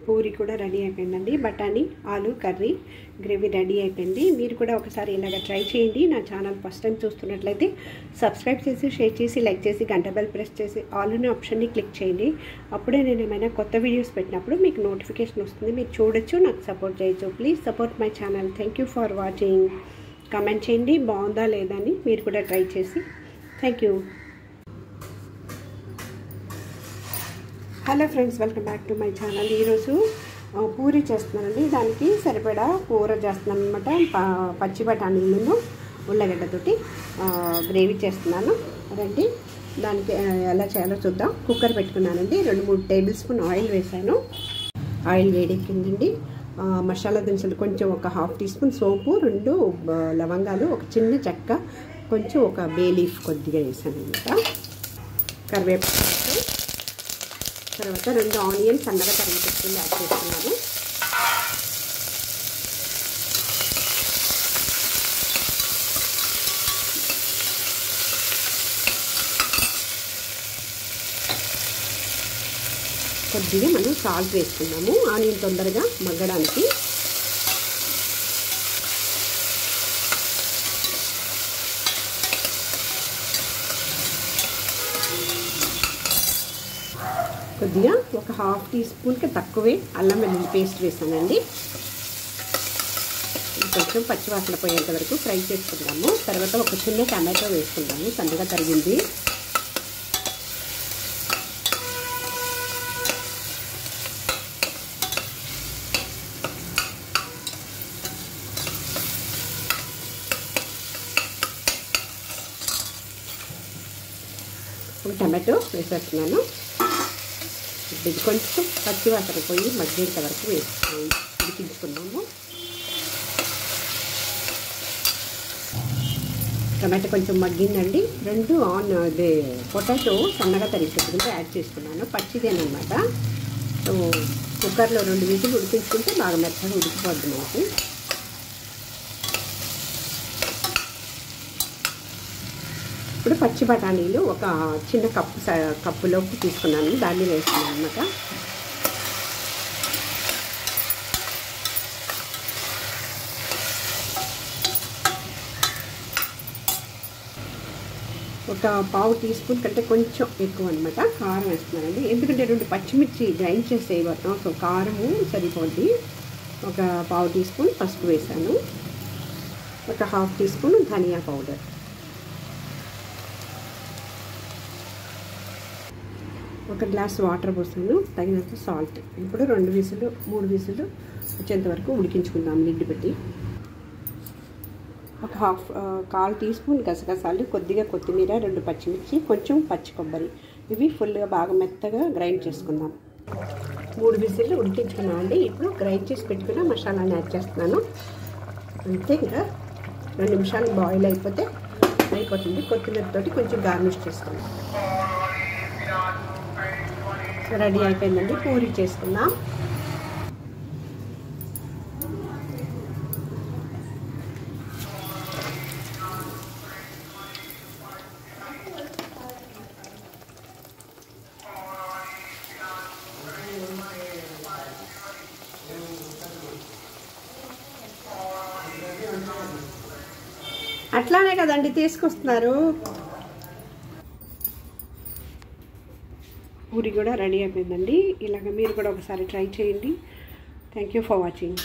పూరి కూడా రెడీ అయిపోయిందండి. బఠానీ ఆలు కర్రీ గ్రేవీ రెడీ అయిపోయింది. మీరు కూడా ఒకసారి ఇలాగ ట్రై చేయండి. నా ఛానల్ ఫస్ట్ టైం చూస్తున్నట్లయితే సబ్స్క్రైబ్ చేసి, షేర్ చేసి, లైక్ చేసి, గంట బెల్ ప్రెస్ చేసి ఆల్ అనే ఆప్షన్ని క్లిక్ చేయండి. అప్పుడే నేను ఏమైనా కొత్త వీడియోస్ పెట్టినప్పుడు మీకు నోటిఫికేషన్ వస్తుంది. మీరు చూడొచ్చు, నాకు సపోర్ట్ చేయొచ్చు. Please support my channel. Thank you for watching. Comment చేయండి బాగుందా లేదా అని, మీరు కూడా ట్రై చేసి. Thank you. Hello friends, welcome back to my channel. ఈరోజు పూరి చేస్తున్నానండి. దానికి సరిపడా కూర చేస్తున్నాను అనమాట. పచ్చి బఠానీలను ఉల్లగడ్డతోటి గ్రేవీ చేస్తున్నాను. రండి దానికి ఎలా చేయాలో చూద్దాం. కుక్కర్ పెట్టుకున్నానండి. 2-3 టేబుల్ స్పూన్ ఆయిల్ వేసాను. ఆయిల్ వేడెక్కిందండి. మసాలా దినుసులు కొంచెం ఒక 1/2 టీ స్పూన్ సోంపు, 2 లవంగాలు, ఒక చిన్న చెక్క, కొంచెం ఒక బే లీఫ్ కొద్దిగా వేసాను అనమాట. కరివేపాకు, తర్వాత 2 ఆనియన్స్ సన్నగా తరిగి పెట్టుకుని యాడ్ చేస్తున్నాను. కొద్దిగా మనం సాల్ట్ వేసుకున్నాము ఆనియన్ తొందరగా మగ్గడానికి. కొద్దిగా ఒక 1/2 టీ స్పూన్కి తక్కువే అల్లం వెల్లుల్లి పేస్ట్ వేసానండి. కొంచెం పచ్చివాసన పోయేంత వరకు ఫ్రై చేసుకుందాము. తర్వాత ఒక చిన్న టమాటో వేసుకుందాము, సన్నగా తరిగింది. ఒక టమాటో వేసేస్తున్నాను. ఇది కొంచెం పచ్చివాసన పోయి మగ్గేంత వరకు ఉడికించుకున్నాము. టమాటో కొంచెం మగ్గిందండి. 2 పొటాటో సన్నగా తరిగి పెట్టుకుంటే యాడ్ చేసుకున్నాను. పచ్చిదేనమాట. సో కుక్కర్లో 2 విజిల్ ఉడికించుకుంటే బాగా మెత్తగా ఉడికిపోద్ది మనకి. ఇప్పుడు పచ్చి బఠానీలు ఒక చిన్న కప్పులోకి తీసుకున్నాను. దాన్ని వేస్తున్నాను అన్నమాట. ఒక 1/2 టీ స్పూన్ కంటే కొంచెం ఎక్కువ అనమాట కారం వేస్తున్నానండి. ఎందుకంటే 2 పచ్చిమిర్చి గ్రైండ్ చేసి వేయబోతున్నాం. సో కారము సరిపోద్ది. ఒక 1/2 టీ స్పూన్ పసుపు వేసాను. ఒక 1/2 టీ స్పూన్ ధనియా పౌడర్, ఒక గ్లాస్ వాటర్ పోసాను, తగినంత సాల్ట్. ఇప్పుడు 2 విసులు 3 విసులు వచ్చేంత వరకు ఉడికించుకుందాం లిడ్ పెట్టి. ఒక 1/4 టీ స్పూన్ గసగసాలు, కొద్దిగా కొత్తిమీర, 2 పచ్చిమిర్చి, కొంచెం పచ్చి కొబ్బరి, ఇవి ఫుల్గా బాగా మెత్తగా గ్రైండ్ చేసుకుందాం. 3 విసులు ఉడికించుకున్నామండి. ఇప్పుడు గ్రైండ్ చేసి పెట్టుకున్న మసాలాని యాడ్ చేస్తున్నాను. అంతే, ఇంకా 2 నిమిషాలు బాయిల్ అయిపోతుంది. కొత్తిమీరతోటి కొంచెం గార్నిష్ చేసుకుందాం. రెడీ అయిపోయిందండి. పూరి చేసుకుందాం. అట్లానే కదండి తీసుకొస్తున్నారు. పూరి కూడా రెడీ అయిపోయిందండి. ఇలాగ మీరు కూడా ఒకసారి ట్రై చేయండి. Thank you for watching.